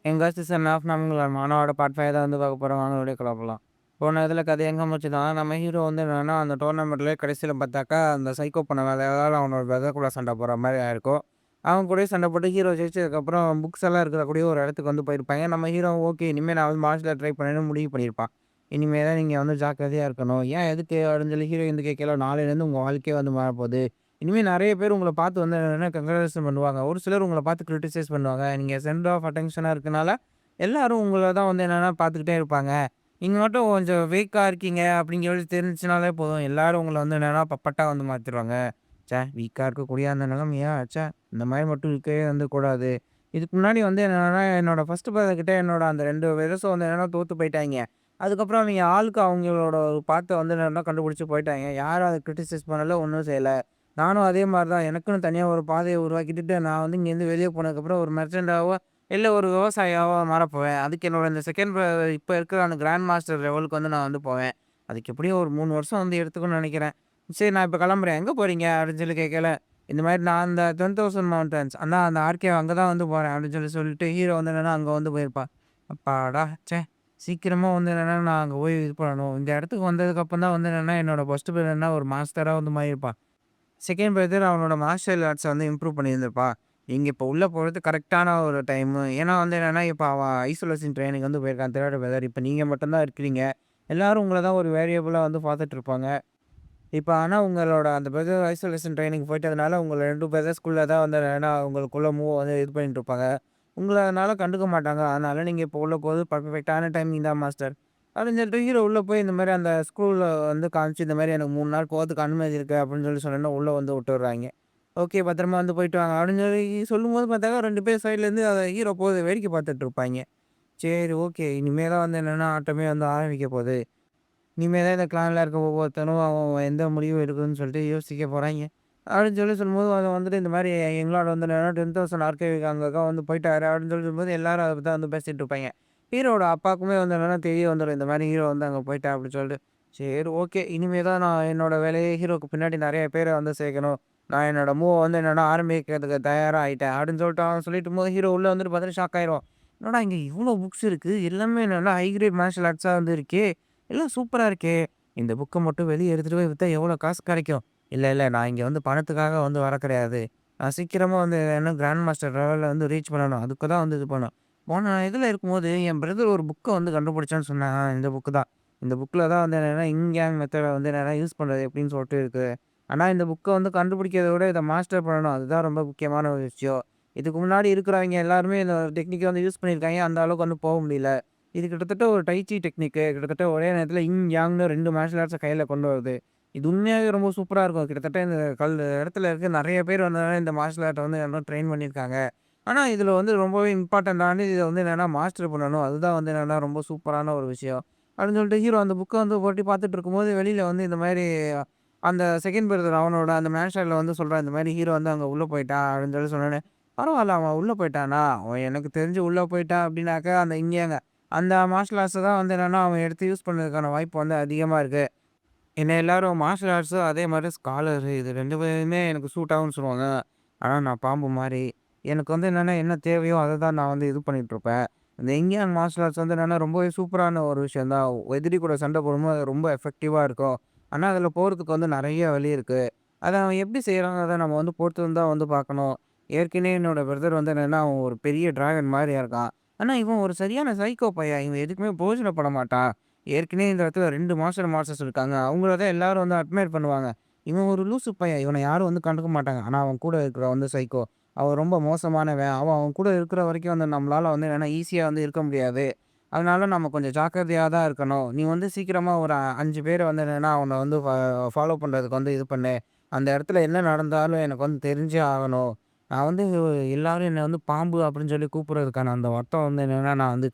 எங்க season of நம்மள மனோட part 5 தான் வந்து பார்க்க போறோம். வாங்க வீடியோ போலாம். போன இதில கதை எங்க முடிச்சுதுன்னா, நம்ம ஹீரோ வந்து என்னன்னா, அந்த டோர்னமெண்ட்லயே கடைசில பார்த்தாக்கா, அந்த சைக்கோ பண்ண வேலையால அவனோட பிரதர் கூட சண்டை போடுற மாரி ஆயிருக்கும். அவன் கூடயே சண்டை போட்டு ஹீரோ ஜெயிச்சதுக்கப்புறம் புக்ஸ் எல்லாம் இருக்கக்கூடிய ஒரு இடத்துக்கு வந்து போயிருப்பாங்க. நம்ம ஹீரோ ஓகே இனிமே நான் வந்து மார்ஷல் ஆர்ட் ட்ரை பண்ணணும்னு முடிவு பண்ணியிருப்பான். இனிமே தான் நீங்க வந்து ஜாக்கிரதையா இருக்கணும். ஏன் எதுக்கு அப்படின்னு சொல்லி ஹீரோயின் வந்து கேட்கல. நாளையிலேருந்து உங்க வாழ்க்கையே வந்து மாறப்போகுது. இனிமே நெறைய பேர் உங்கள பார்த்து வந்து என்னன்னா கங்கிராச்சுலேஷன் பண்ணுவாங்க. ஒரு சிலர் உங்கள பார்த்து கிரிட்டிசைஸ் பண்ணுவாங்க. நீங்க சென்டர் ஆஃப் அட்டென்ஷனா இருக்கனால, எல்லாரும் உங்கள தான் வந்து என்னன்னா பார்த்துக்கிட்டே இருப்பாங்க. நீங்க மட்டும் கொஞ்சம் வீக்கா இருக்கீங்க அப்படிங்கிறது தெரிஞ்சுச்சுனாலே போதும். எல்லாரும் உங்கள வந்து என்னன்னா பப்பட்டா வந்து மாத்திருவாங்க. ச்சே! வீக்கா இருக்கக்கூடிய அந்த நிலைமையா? ச்சே! இந்த மாரி மட்டும் இருக்கவே வந்து கூடாது. இதுக்கு முன்னாடி வந்து என்னன்னா, என்னோட ஃபர்ஸ்ட் பிரதர் கிட்ட என்னோட அந்த 2 பிரதர்ஸும் வந்து என்னன்னா தோத்து போயிட்டாய்ங்க. அதுக்கப்புறம் அவிங்க ஆளுக்கு அவங்களோட பாத்த வந்து என்னன்னா கண்டுபிடிச்சு போயிட்டாய்ங்க. யாரும் அத கிரிட்டிசைஸ் பண்ணல, ஒண்ணும் செய்யல. நானும் அதே மாரி தான். எனக்குன்னு தனியா ஒரு பாதைய உருவாக்கிட்டுட்டு, நான் வந்து இங்கேருந்து வெளிய போனதுக்கப்புறம் ஒரு மெர்ச்சன்டாவோ, இல்ல ஒரு விவசாயியாவோ மாறப்போவேன். அதுக்கு என்னோட இந்த செகண்ட் இப்ப இருக்கிற அந்த கிராண்ட் மாஸ்டர் லெவலுக்கு வந்து நான் வந்து போவேன். அதுக்கு எப்படியும் ஒரு 3 வருஷம் வந்து எடுத்துக்கும்னு நெனைக்கிறேன். "சரி நான் இப்ப கிளம்புறேன். எங்க போறீங்க?" அப்படின்னு சொல்லி கேட்கல. இந்த மாரி நான் அந்த 10,000 மவுண்டன்ஸ் அண்ணா அந்த ஆர்கே அங்க தான் வந்து போறேன் அப்படின்னு சொல்லிட்டு ஹீரோ வந்து என்னன்னா அங்க வந்து போயிருப்பான். அப்பாடா! ச்சே! சீக்கிரமா வந்து என்னன்னா நான் அங்க போய் இது பண்ணணும். இந்த இடத்துக்கு வந்ததுக்கப்புறம் தான் வந்து என்னன்னா என்னோட ஃபர்ஸ்ட் பிரதர்னா ஒரு மாஸ்டரா வந்து மாறியிருப்பான். செகண்ட் பிரதர் அவனோட மார்ஷியல் ஆர்ட்ஸ வந்து இம்ப்ரூவ் பண்ணியிருந்திருப்பான். நீங்க இப்போ உள்ள போறது கரெக்ட்டான ஒரு டைமு. ஏன்னா வந்து என்னன்னா, இப்ப அவன் ஐசோலேஷன் ட்ரெய்னிங் வந்து போயிருக்கான் 3 பிரதர். இப்ப நீங்க மட்டும் தான் இருக்கிறீங்க. எல்லாரும் உங்கள தான் ஒரு வேரியபிளா வந்து பார்த்துட்டு இருப்பாங்க. இப்ப ஆனா உங்களோட அந்த பிரதர் ஐசோலேஷன் ட்ரெய்னிங் போயிட்டதுனால, உங்க 2 பிரதர்ஸ்குள்ள தான் வந்து என்னன்னா, உங்களுக்குள்ள வந்து இது பண்ணிட்டு இருப்பாங்க. உங்கள அதனால கண்டுக்க மாட்டாங்க. அதனால நீங்க இப்போ உள்ள போறது பெர்ஃபெக்ட்டான டைமிங் தான் மாஸ்டர். அப்படின்னு சொல்லிட்டு ஹீரோ உள்ள போய் இந்த மாரி அந்த ஸ்கூல்ல வந்து காமிச்சு, இந்த மாரி எனக்கு 3 நாள் போறதுக்கு அனுமதி இருக்கு அப்படின்னு சொல்லி சொன்னோனே, உள்ள வந்து விட்டுர்றாய்ங்க. ஓகே பத்திரமா வந்து போயிட்டு வாங்க அப்படின்னு சொல்லி சொல்லும்போது பார்த்தாக்கா 2 பேர் சைட்லேருந்து அத ஹீரோ போது வேடிக்கை பார்த்துட்டு இருப்பாய்ங்க. சரி ஓகே. இனிமே தான் வந்து என்னன்னா ஆட்டமே வந்து ஆரம்பிக்க போது. இனிமே தான் இந்த கிளான்ல இருக்க ஒவ்வொருத்தனும் அவன் அவன் எந்த முடிவு எடுக்குதுன்னு சொல்லிட்டு யோசிக்க போறாய்ங்க. அப்படின்னு சொல்லி சொல்லும்போது அது வந்துட்டு இந்த மாரி எங்களோட வந்து என்னன்னா 10,000 ஆர்கேவிக்கு அங்க வந்து போயிட்டாரு அப்படின்னு சொல்லி சொல்லும்போது எல்லாரும் அத பத்தி தான் வந்து பேசிட்டு இருப்பாய்ங்க. ஹீரோவோட அப்பாவுக்குமே வந்து என்னன்னா தெரிய வந்துரும். இந்த மாரி ஹீரோ வந்து அங்க போயிட்டா அப்படின்னு சொல்லிட்டு. சரி ஓகே. இனிமே தான் நான் என்னோட வேலையே ஹீரோக்கு பின்னாடி நெறைய பேர வந்து சேர்க்கணும். நான் என்னோட மூவ வந்து என்னன்னா ஆரம்பிக்கிறதுக்கு தயாரா ஆயிட்டேன் அப்படின்னு சொல்லிட்டு அவன் சொல்லிட்டும்போது ஹீரோ உள்ள வந்துட்டு பார்த்தீங்கன்னா ஷாக் ஆயிருவான். என்னடா இங்க இவ்ளோ புக்ஸ் இருக்கு. எல்லாமே என்னன்னா ஹை கிரேட் மார்ஷியல் ஆர்ட்ஸா வந்து இருக்கே. எல்லாம் சூப்பரா இருக்கே! இந்த புக்க மட்டும் வெளிய எடுத்துட்டு போய் வித்தா எவ்வளோ காசு கெடைக்கும்? இல்ல, இல்ல. நான் இங்க வந்து பணத்துக்காக வந்து கிடையாது. நான் சீக்கிரமா வந்து என்ன கிராண்ட் மாஸ்டர் லெவல்ல வந்து ரீச் பண்ணணும். அதுக்கு தான் வந்து இது பண்ணணும். போன இதுல இருக்கும்போது என் பிரதர் ஒரு புக்க வந்து கண்டுபிடிச்சான்னு சொன்னான். இந்த புக்கு தான். இந்த புக்ல தான் வந்து என்னன்னா, இன் கேங் மெத்தட வந்து என்னன்னா யூஸ் பண்றது எப்படின்னு சொல்லிட்டு இருக்கு. ஆனா இந்த புக்க வந்து கண்டுபிடிக்கிறத விட இத மாஸ்டர் பண்ணணும். அதுதான் ரொம்ப முக்கியமான ஒரு விஷயம். இதுக்கு முன்னாடி இருக்கிறவைங்க எல்லாருமே இந்த டெக்னிக்க வந்து யூஸ் பண்ணியிருக்காங்க. அந்த அளவுக்கு வந்து போ முடியல. இது கிட்டத்தட்ட ஒரு டைச்சி டெக்னிக்கு. கிட்டத்தட்ட ஒரே நேரத்தில இங், யாங்ன்னு 2 மார்ஷியல் ஆர்ட்ஸ கையில கொண்டு வருது. இது உண்மையாவே ரொம்ப சூப்பரா இருக்கும். கிட்டத்தட்ட இந்த இடத்துல இருக்க நெறைய பேர் வந்து இந்த மார்ஷியல் ஆர்ட்ட வந்து எல்லாம் ட்ரெயின் பண்ணியிருக்காங்க. ஆனா, இதில வந்து ரொம்பவே இம்பார்ட்டன்ட்டானது இத வந்து என்னன்னா மாஸ்டர் பண்ணணும். அதுதான் வந்து என்னன்னா ரொம்ப சூப்பரான ஒரு விஷயம். அப்படின்னு சொல்லிட்டு ஹீரோ அந்த புக்க வந்து புரட்டி பார்த்துட்டு இருக்கும்போது, வெளியில வந்து இந்த மாரி அந்த செகண்ட் பிரதர் அவனோட அந்த மேன்ஷன்ல வந்து சொல்றான். இந்த மாரி ஹீரோ வந்து அங்க உள்ள போய்ட்டான் அப்படின்னு சொல்லி சொன்னோனே, பரவால்ல அவன் உள்ள போய்ட்டானா? அவன் எனக்கு தெரிஞ்சு உள்ள போய்ட்டான் அப்படின்னாக்கா, அந்த இங்கேங்க அந்த மார்ஷியல் ஆர்ட்ஸ தான் வந்து என்னன்னா, அவன் எடுத்து யூஸ் பண்ணதுக்கான வாய்ப்பு வந்து அதிகமா இருக்கு. என்ன எல்லாரும் மார்ஷியல் ஆர்ட்ஸு அதே மாரி ஸ்காலரு இது 2 பேருமே எனக்கு சூட் ஆகும்ன்னு சொல்லுவாங்க. ஆனா நான் பாம்பு மாரி. எனக்கு வந்து என்னன்னா, என்ன தேவையோ அத தான் நான் வந்து இது பண்ணிட்டுருப்பேன். இந்த இந்தியன் மார்ஷியல் ஆர்ட்ஸ் வந்து என்னன்னா, ரொம்பவே சூப்பரான ஒரு விஷயம் தான். எதிரி கூட சண்டை போடும்போது அது ரொம்ப எஃபெக்டிவா இருக்கும். ஆனா அதில போறதுக்கு வந்து நெறைய வழி இருக்கு. அத அவன் எப்படி செய்றாங்கிறத நம்ம வந்து பொறுத்து தான் வந்து பார்க்கணும். ஏற்கனவே என்னோட பிரதர் வந்து என்னன்னா, அவன் ஒரு பெரிய டிராகன் மாரியா இருக்கான். ஆனா இவன் ஒரு சரியான சைக்கோ பையன். இவன் எதுக்குமே பிரயோஜனப்பட மாட்டான். ஏற்கனவே இந்த இடத்துல 2 மாஸ்டர் மாஸ்டர்ஸ் இருக்காங்க. அவங்கள தான் எல்லாரும் வந்து அட்மையர் பண்ணுவாங்க. இவன் ஒரு லூசு பையன். இவன யாரும் வந்து கண்டுக்க மாட்டாங்க. ஆனா அவன் கூட இருக்கிறவன் வந்து சைக்கோ. அவன் ரொம்ப மோசமானவன். அவன் அவன் கூட இருக்கிற வரைக்கும் வந்து நம்மளால வந்து என்னன்னா ஈஸியா வந்து இருக்க முடியாது. அதனால நம்ம கொஞ்சம் ஜாக்கிரதையா தான் இருக்கணும். நீ வந்து சீக்கிரமா ஒரு 5 பேர வந்து என்னன்னா அவன வந்து ஃபாலோ பண்றதுக்கு வந்து இது பண்ணு. அந்த இடத்துல என்ன நடந்தாலும் எனக்கு வந்து தெரிஞ்சே ஆகணும். நான் வந்து எல்லாரும் என்ன வந்து பாம்பு அப்படின்னு சொல்லி கூப்பிடுறதுக்கான அந்த அர்த்தம் வந்து என்னன்னா நான் வந்து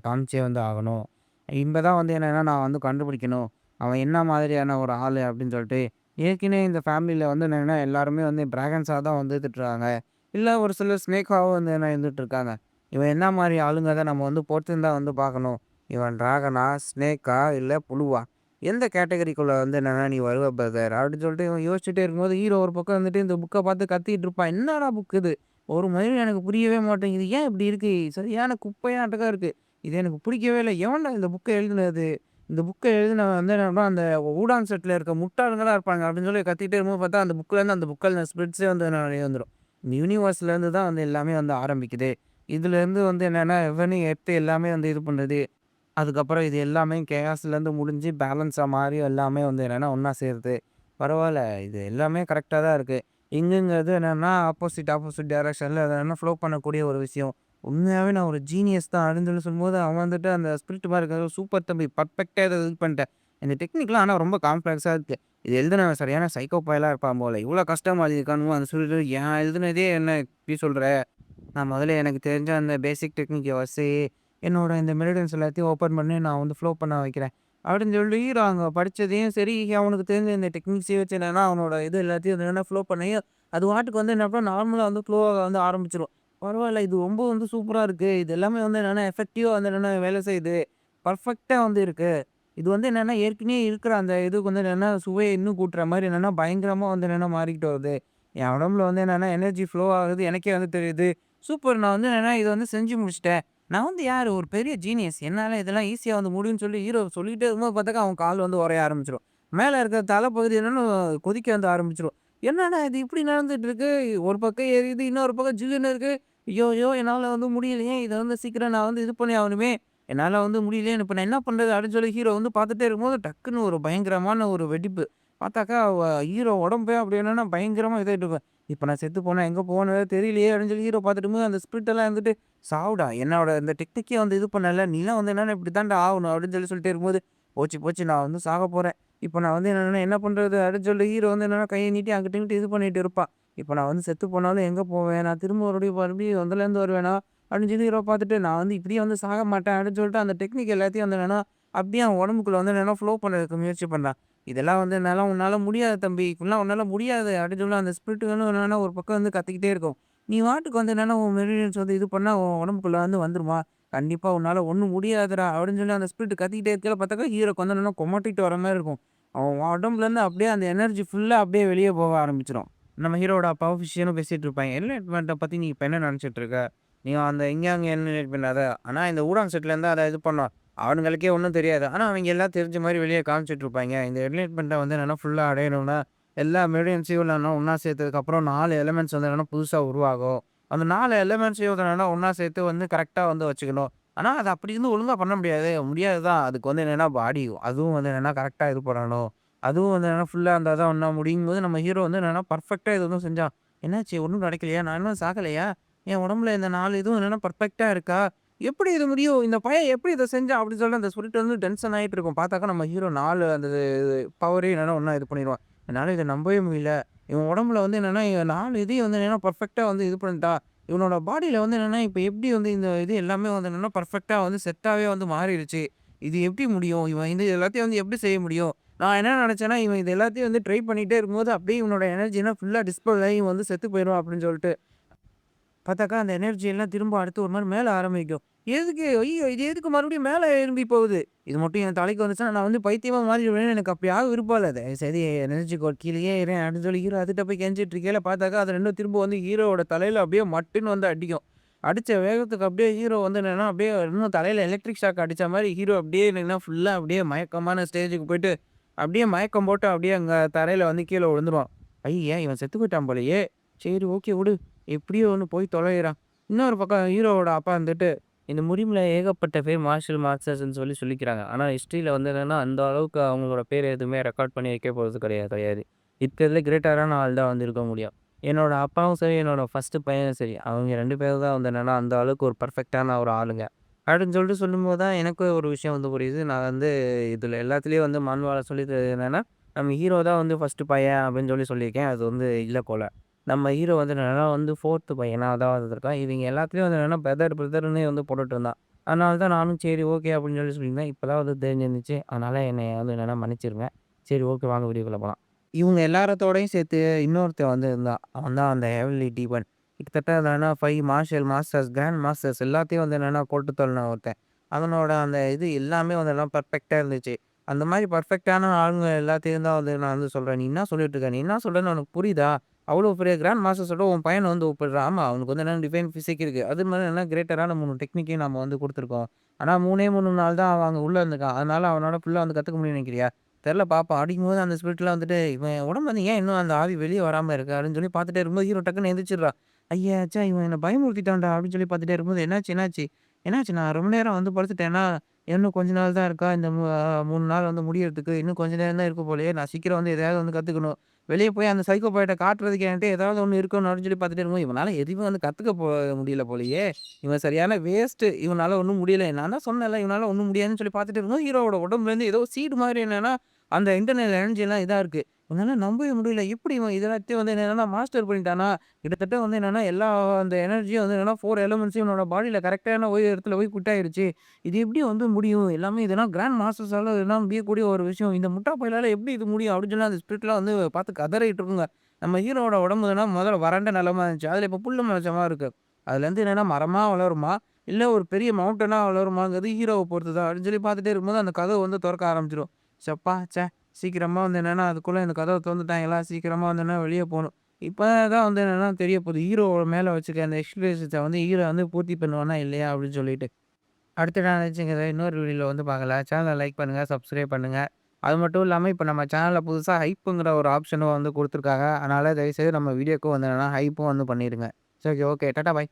காமிச்சே வந்து ஆகணும். இங்க தான் வந்து என்னன்னா, நான் வந்து கண்டுபிடிக்கணும். அவன் என்ன மாதிரியான ஒரு ஆளு அப்படின்னு சொல்லிட்டு. ஏற்கனவே இந்த ஃபேமிலில வந்து என்னன்னா, எல்லாருமே வந்து டிராகன்ஸா தான் வந்து திட்டுறாங்க. இல்ல ஒரு சிலர் ஸ்னேக்காவும் வந்து என்ன இருந்துட்டு இருக்காங்க. இவன் என்ன மாரி ஆளுங்கிறத நம்ம வந்து பொறுத்திருந்து தான் வந்து பார்க்கணும். இவன் டிராகனா? ஸ்னேக்கா? இல்ல புழுவா? எந்த கேட்டகரிக்குள்ள வந்து என்னன்னா நீ வருவ பிரதர்? அப்படின்னு சொல்லிட்டு இவன் யோசிச்சுட்டே இருக்கும்போது, ஹீரோ ஒரு பக்கம் வந்துட்டு இந்த புக்க பார்த்து கத்திட்டு இருப்பான். என்னடா புக் இது? ஒரு மாதிரியும் எனக்கு புரியவே மாட்டேங்குது. ஏன் இப்படி இருக்கு? சரியான குப்பையாட்டக்கா இருக்கு. இது எனக்கு பிடிக்கவே இல்ல. எவன்டா இந்த புக்க எழுதுனது? இந்த புக்க எழுதினவன் வந்து என்னன்னா, அந்த ஊடான் செட்ல இருக்க முட்டாளுங்களா இருப்பாங்க அப்படின்னு சொல்லி கத்திக்கிட்டே இருக்கும்போது பார்த்தா, அந்த புக்லேருந்து அந்த புக்ல ஸ்ப்ரிட்ஸே வந்து வெளிய வந்துரும். இந்த யூனிவர்ஸ்லேருந்து தான் வந்து எல்லாமே வந்து ஆரம்பிக்குது. இதுலேருந்து வந்து என்னன்னா, எவனையும் எடுத்து எல்லாமே வந்து இது பண்ணுது. அதுக்கப்புறம் இது எல்லாமே கேயாஸ்லேருந்து முடிஞ்சு பேலன்ஸா மாறி எல்லாமே வந்து என்னன்னா ஒண்ணா சேருது. பரவால்ல. இது எல்லாமே கரெக்ட்டா தான் இருக்கு. இங்குங்கிறது என்னன்னா, ஆப்போசிட் டைரக்ஷன்ல என்னன்னா ஃப்ளோ பண்ணக்கூடிய ஒரு விஷயம். உண்மையாவே நான் ஒரு ஜீனியஸ் தான் அப்படின்னு சொல்லி சொல்லும்போது, அவன் வந்துட்டு அந்த ஸ்பிரிட் மாரி இருக்கிறது சூப்பர் தம்பி பர்ஃபெக்ட்டா இத இது பண்ணிட்ட. இந்த டெக்னிக்லாம் ஆனா ரொம்ப காம்ப்ளக்ஸா இருக்கு. இது எழுதுனவன் சரியான சைக்கோ பயலா இருப்பான் போல. இவ்ளோ கஷ்டமா எழுதியிருக்கானுமோ அந்த சொல்லிட்டு, "ஏன் எழுதுனதே என்ன இப்படி சொல்ற?" நான் முதல்ல எனக்கு தெரிஞ்ச அந்த பேசிக் டெக்னிக்க வச்சு, என்னோட இந்த மெரிடியன்ஸ் எல்லாத்தையும் ஓப்பன் பண்ணி நான் வந்து ஃப்ளோ பண்ண வைக்கிறேன். அப்படின்னு சொல்லி அங்க படிச்சதையும் சரி, அவனுக்கு தெரிஞ்ச இந்த டெக்னிக்ஸையும் வச்சு என்னன்னா, அவனோட இது எல்லாத்தையும் என்னன்னா ஃப்ளோ பண்ணி, அது பாட்டுக்கு வந்து என்ன பண்ணா நார்மலா வந்து ஃப்ளோவா வந்து ஆரம்பிச்சுரும். பரவால்ல இது ரொம்ப வந்து சூப்பரா இருக்கு. இது எல்லாமே வந்து என்னன்னா எஃபெக்டிவா வந்து என்னன்னா வேலை செய்யுது. பர்ஃபெக்ட்டா வந்து இருக்கு. இது வந்து என்னன்னா ஏற்கனவே இருக்கிற அந்த இதுக்கு வந்து என்னன்னா சுவைய இன்னும் கூட்டுற மாரி என்னன்னா பயங்கரமா வந்து என்னன்னா மாறிக்கிட்டு வருது. என் உடம்புல வந்து என்னன்னா எனர்ஜி ஃப்ளோ ஆகுது. எனக்கே வந்து தெரியுது. சூப்பர்! நான் வந்து என்னன்னா, இத வந்து செஞ்சு முடிச்சுட்டேன். நான் வந்து யாரு? ஒரு பெரிய ஜீனியஸ். என்னால இதெல்லாம் ஈஸியா வந்து முடியும்ன்னு சொல்லி ஹீரோ சொல்லிட்டே இருக்கும்போது பார்த்தாக்கா, அவன் கால் வந்து உறைய ஆரம்பிச்சுரும். மேல இருக்கிற தலைப்பகுதி என்னன்னா கொதிக்க வந்து ஆரம்பிச்சுரும். என்னடா இது இப்படி நடந்துட்டு இருக்கு? ஒரு பக்கம் எரியுது, இன்னொரு பக்கம் ஜில்லுன்னு இருக்கு. ஐய்யய்யோ! என்னால வந்து முடியலையே! இத வந்து சீக்கிரம் நான் வந்து இது பண்ணி ஆகணுமே! என்னால வந்து முடியலையே! இப்ப நான் என்ன பண்றது? அப்படின்னு சொல்லி ஹீரோ வந்து பார்த்துட்டே இருக்கும்போது, டக்குன்னு ஒரு பயங்கரமான ஒரு வெடிப்பு. பார்த்தாக்கா, ஹீரோ உடம்பே அப்படி என்னன்னா பயங்கரமா இதாயிட்டு இப்ப நான் செத்து போனா எங்க போவேன்னு வேற தெரியலையே! அப்படின்னு சொல்லி ஹீரோ பார்த்துட்டுருக்கும்போது, அந்த ஸ்பிரிட் எல்லாம் இருந்துட்டு, "சாவுடா! என்னோட இந்த டெக்னிக்கே வந்து இது பண்ணல. நீலாம் வந்து என்னன்னா இப்படி தான்டா ஆவணும்." அப்படின்னு சொல்லிட்டே இருக்கும்போது, "போச்சு, போச்சு நான் வந்து சாகப் போறேன். இப்ப நான் வந்து என்னன்னா என்ன பண்றது?" அப்படின்னு சொல்லி ஹீரோ வந்து என்னன்னா கைய நீட்டி அங்கிட்டு, இங்கிட்டு இது பண்ணிட்டு இருப்பான். "இப்ப நான் வந்து செத்து போனாலும் எங்க போவேன்? நான் திரும்ப மறுபடியும் முதல்லேருந்து வருவேனா?" அப்படின்னு சொல்லி ஹீரோ பார்த்துட்டு, "நான் வந்து இப்படியே வந்து சாக மாட்டேன்." அப்படின்னு சொல்லிட்டு அந்த டெக்னிக் எல்லாத்தையும் வந்து என்னன்னா, அப்படியே அவன் உடம்புக்குள்ள வந்து என்னன்னா ஃப்ளோ பண்ணதுக்கு முயற்சி பண்றான். "இதெல்லாம் வந்து என்னால உன்னால முடியாது தம்பி. இப்படிலாம் உன்னால முடியாது." அப்படின்னு சொல்லி அந்த ஸ்பிரிட்டுகளும் என்னன்னா ஒரு பக்கம் வந்து கத்திக்கிட்டே இருக்கும். "நீ பாட்டுக்கு வந்து என்னன்னா உன் மெரிடியன்ஸ் வந்து இது பண்ணா உன் உடம்புக்குள்ள வந்து வந்துருமா? கண்டிப்பா உன்னால ஒண்ணும் முடியாதுடா." அப்படின்னு சொல்லி அந்த ஸ்பிரிட் கத்திக்கிட்டே இருக்கையில பார்த்தாக்கா ஹீரோக்கு வந்து என்னன்னா கொமட்டிட்டு வர மாரி இருக்கும். அவன் உடம்புலேருந்து அப்படியே அந்த எனர்ஜி ஃபுல்லா அப்படியே வெளிய போக ஆரம்பிச்சுரும். நம்ம ஹீரோவோட அப்பாவும், ஃபிஷியனும் பேசிட்டு இருப்பாங்க. "என்லைட்மென்ட்ட பத்தி நீ இப்ப என்ன நெனச்சுட்டு இருக்க? நீ அந்த இங்க அங்க என்லைட் பண்ணாத. ஆனா இந்த ஊடாங் செட்லேருந்து அத இது பண்ணோம். அவனுங்களுக்கே ஒண்ணும் தெரியாது. ஆனா அவைங்க எல்லாம் தெரிஞ்ச மாரி வெளிய காமிச்சுட்டு இருப்பாய்ங்க. இந்த என்லைட்மென்ட்ட வந்து என்னன்னா ஃபுல்லா அடையணும்னா, எல்லா மெரிடியன்ஸையும் என்னன்னா ஒண்ணா சேர்த்ததுக்கப்புறம் 4 எலிமெண்ட்ஸ் வந்து என்னன்னா புதுசா உருவாகும். அந்த 4 எலிமெண்ட்ஸையும் வந்து என்னன்னா ஒண்ணா சேர்த்து வந்து கரெக்ட்டா வந்து வச்சுக்கணும். ஆனா அது அப்படி இருந்தும் ஒழுங்கா பண்ண முடியாது. முடியாது தான். அதுக்கு வந்து என்னன்னா பாடி அதுவும் வந்து என்னன்னா கரெக்ட்டா இது பண்ணணும். அதுவும் வந்து என்னன்னா ஃபுல்லா இருந்தா தான் ஒண்ணா முடியும்போது நம்ம ஹீரோ வந்து என்னன்னா பெர்ஃபெக்ட்டா இது வந்து செஞ்சான். என்னாச்சு? ஒண்ணும் நடக்கலையா? நான் இன்னும் சாகலையா? என் உடம்புல இந்த 4 இதுவும் என்னன்னா பெர்ஃபெக்ட்டா இருக்கா? எப்படி இது முடியும்? இந்த பையன் எப்படி இத செஞ்சான்? அப்படின்னு சொல்லி அந்த ஸ்பிரிட் வந்து டென்ஷன் ஆயிட்டு இருக்கும். பார்த்தாக்கா நம்ம ஹீரோ 4 அந்த பவரையும் என்னன்னா ஒண்ணா இது பண்ணிருவான். என்னால இத நம்பவே முடியல. இவன் உடம்புல வந்து என்னன்னா 4 இதையும் வந்து என்னன்னா பெர்ஃபெக்ட்டா வந்து இது பண்ணிட்டான். இவனோட பாடியில வந்து என்னன்னா, இப்ப எப்படி வந்து இந்த இது எல்லாமே வந்து என்னன்னா பெர்ஃபெக்ட்டா வந்து செட்டாவே வந்து மாறிடுச்சு. இது எப்படி முடியும்? இவன் இது எல்லாத்தையும் வந்து எப்படி செய்ய முடியும்? நான் என்ன நெனச்சேன்னா, இவன் இது எல்லாத்தையும் வந்து ட்ரை பண்ணிட்டே இருக்கும்போது, அப்படியே இவனோட எனர்ஜிலாம் ஃபுல்லா டிஸ்பெல் ஆகி இவன் வந்து செத்து போயிருவான் அப்படின்னு சொல்லிட்டு. பார்த்தாக்கா அந்த எனர்ஜி எல்லாம் திரும்ப அடுத்து ஒரு மாரி மேல ஆரம்பிக்கும். எதுக்கு? ஐயோ! இது எதுக்கு மறுபடியும் மேல எழும்பி போகுது? இது மட்டும் என் தலைக்கு வந்துச்சுன்னா, நான் வந்து பைத்தியமா மாறிடுவேன்னு எனக்கு அப்படி ஆக விருப்பம் இல்ல. தயவுசெய்து எனர்ஜி கோட் கீழயே இறேன் அப்படின்னு சொல்லி ஹீரோ அதுட்ட போய் கெஞ்சிட்டு இருக்கையில பார்த்தாக்கா, அது 2ம் திரும்ப வந்து ஹீரோவோட தலையில அப்படியே மட்டுன்னு வந்து அடிக்கும். அடிச்ச வேகத்துக்கு அப்படியே ஹீரோ வந்து என்னன்னா, அப்படியே இன்னும் தலையில எலக்ட்ரிக் ஷாக் அடிச்ச மாரி ஹீரோ அப்படியே என்னன்னா ஃபுல்லா அப்படியே மயக்கமான ஸ்டேஜுக்கு போயிட்டு, அப்படியே மயக்கம் போட்டு அப்படியே அங்க தரையில வந்து கீழ விழுந்துருவான். ஐய! இவன் செத்து போயிட்டான் போலயே! சரி ஓகே விடு. எப்படியோ ஒண்ணு போய் தொலையிறான். இன்னொரு பக்கம் ஹீரோவோட அப்பா வந்துட்டு, இந்த முடிவுல ஏகப்பட்ட பேர் மார்ஷல் மாஸ்டர்ஸ்ன்னு சொல்லி சொல்லிக்கிறாங்க. ஆனா ஹிஸ்டரியில வந்து என்னன்னா, அந்த அளவுக்கு அவங்களோட பேர் எதுவுமே ரெக்கார்ட் பண்ணி வைக்க போறது கிடையாது. இருக்கிறதுலே கிரேட்டரான ஆள் தான் வந்து இருக்க முடியும். என்னோட அப்பாவும் சரி, என்னோட ஃபர்ஸ்ட்டு பையனும் சரி, அவங்க 2 பேரும் தான் வந்து என்னன்னா, அந்த அளவுக்கு ஒரு பெர்ஃபெக்ட்டான ஒரு ஆளுங்க. அப்படின்னு சொல்லிட்டு சொல்லும்போது தான் எனக்கு ஒரு விஷயம் வந்து புரியுது. நான் வந்து இதில எல்லாத்துலயும் வந்து மண்வால சொல்லிது என்னன்னா, நம்ம ஹீரோ தான் வந்து ஃபர்ஸ்ட்டு பையன் அப்படின்னு சொல்லியிருக்கேன். அது வந்து இல்ல போல. நம்ம ஹீரோ வந்து என்னன்னா வந்து 4த் பையனா தான் இருந்திருக்கான். இவங்க எல்லாத்துலயும் வந்து என்னன்னா பிரதர்ன்னே வந்து போட்டுட்டு இருந்தான். அதனால தான் நானும் சரி ஓகே அப்படின்னு சொல்லியிருந்தேன். இப்ப தான் வந்து தெரிஞ்சிருந்துச்சு. அதனால என்னைய வந்து என்னன்னா மன்னிச்சிருங்க. சரி ஓகே வாங்க வீடியோக்குள்ள போலாம். இவங்க எல்லாரத்தோடையும் சேர்த்து இன்னொருத்தன் வந்து இருந்தான். அவன் தான் அந்த ஹெவன்லி டீமன். கிட்டத்தட்ட என்னன்னா 5 மார்ஷியல் மாஸ்டர்ஸ், கிராண்ட் மாஸ்டர்ஸ் எல்லாத்தையும் வந்து என்னன்னா போட்டு தள்ளுன ஒருத்தன். அவனோட அந்த இது எல்லாமே வந்து எல்லாம் பெர்ஃபெக்ட்டா இருந்துச்சு. அந்த மாரி பெர்ஃபெக்ட்டான ஆளுங்க எல்லாத்தையும் தான் வந்து நான் வந்து சொல்றேன். "நீ என்ன சொல்லிட்டு இருக்க? நீ என்ன சொல்றன்னு உனக்கு புரியுதா? அவ்வளோ பெரிய கிராண்ட் மாஸ்டர்ஸோட உன் பையன வந்து ஒப்பிடுறான். ஆமா, அவனுக்கு வந்து என்னன்னா டிவைன் பிசிக் இருக்கு. அது மாரி என்ன கிரேட்டரான 3 டெக்னிக்கையும் நம்ம வந்து குடுத்துருக்கோம். ஆனா 3ஏ 3 நாள் தான் அவன் அங்க உள்ள இருந்துருக்கான். அதனால அவனால ஃபுல்லா வந்து கத்துக்க முடியும்னு நெனைக்கிறியா? தெர்ல பாப்போம். அடிக்கும்போது அந்த ஸ்பிரிட்லாம் வந்துட்டு, இவன் உடம்புல இருந்து ஏன் இன்னும் அந்த ஆவி வெளிய வராம இருக்கு? அப்படின்னு சொல்லி பார்த்துட்டே இருக்கும்போது ஹீரோ டக்குன்னு எந்திரிச்சிடுறான். ஐய! ச்சே! இவன் என்ன பயமுறுத்திட்டான்டா! அப்படின்னு சொல்லி பார்த்துட்டே இருக்கும்போது, என்னாச்சு? என்னாச்சு? என்னாச்சு? நான் ரொம்ப நேரம் வந்து படுத்துட்டேன்னா, இன்னும் கொஞ்ச நாள் தான் இருக்கா? இந்த 3 நாள் வந்து முடியறதுக்கு. இன்னும் கொஞ்ச நேரம் தான் இருக்கு போலயே! நான் சீக்கிரம் வந்து எதையாவது வந்து கத்துக்கணும். வெளிய போய் அந்த சைக்கோ பாய்ட்ட காட்டுறதுக்கு என்கிட்ட ஏதாவது ஒண்ணு இருக்கணும் அப்படின்னு சொல்லி பார்த்துட்டே இருக்கும்போது, இவனால எதுவுமே வந்து கத்துக்க முடியல போலயே! இவன் சரியான வேஸ்ட்டு. இவனால ஒண்ணும் முடியல. நான் தான் சொன்னேன்ல, இவனால ஒண்ணும் முடியாதுன்னு சொல்லி பார்த்துட்டு இருக்கும்போது, ஹீரோவோட உடம்புலேருந்து ஏதோ சீடு மாரி என்னன்னா, அந்த இன்டர்னல் எனர்ஜி எல்லாம் இதா இருக்கு. இவனால நம்பவே முடியல. எப்படி இவன் இத எல்லாத்தையும் வந்து என்னன்னா மாஸ்டர் பண்ணிட்டானா? கிட்டத்தட்ட வந்து என்னன்னா, எல்லா அந்த எனர்ஜியும் வந்து என்னன்னா 4 எலிமெண்ட்ஸும் இவனோட பாடியில கரெக்ட்டான இடத்துல போய் ஃபிட் ஆயிருச்சு. இது எப்படி வந்து முடியும்? எல்லாமே இதெல்லாம் கிராண்ட் மாஸ்டர்ஸால இதெல்லாம் முடியக்கூடிய ஒரு விஷயம். இந்த முட்டா பயலால எப்படி இது முடியும்? அப்படின்னு சொல்லி அந்த ஸ்பிரிட்லாம் வந்து பார்த்து கதறிட்டு இருக்குங்க. நம்ம ஹீரோவோட உடம்பு என்னன்னா முதல்ல வறண்ட நிலமா இருந்துச்சு. அதில இப்ப புல்லு முளைச்ச இருக்கு. அதுலேருந்து என்னன்னா மரமா வளருமா? இல்ல ஒரு பெரிய மவுண்டனா வளருமாங்கிறது ஹீரோவ பொறுத்து தான். அப்படின்னு சொல்லி பார்த்துட்டே இருக்கும்போது அந்த கதவு வந்து தொறக்க ஆரம்பிச்சுரும். சப்பா! ச்சே! சீக்கிரமா வந்து என்னன்னா அதுக்குள்ள இந்த கதவ தொறந்துட்டாங்களா? சீக்கிரமா வந்து என்னன்னா வெளிய போணும். இப்ப தான் வந்து என்னன்னா தெரிய போகுது. ஹீரோ மேல வச்சுக்க அந்த எக்ஸ்பெக்டேஷன்ஸ வந்து ஹீரோ வந்து பூர்த்தி பண்ணுவானா? இல்லையா? அப்படின்னு சொல்லிட்டு. அடுத்து நான் நினைச்சுக்கிறேன் இன்னொரு வீடியோல வந்து பார்க்கலாம். சேனல லைக் பண்ணுங்க, சப்ஸ்கிரைப் பண்ணுங்க. அது மட்டும் இல்லாம இப்ப நம்ம சேனல்ல புதுசா ஹைப்புங்கிற ஒரு ஆப்ஷனும் வந்து குடுத்துருக்காங்க. அதனால தயவுசெய்து நம்ம வீடியோக்கும் வந்து என்னன்னா ஹைப்பும் வந்து பண்ணிருங்க. சரி ஓகே. டாட்டா பாய்.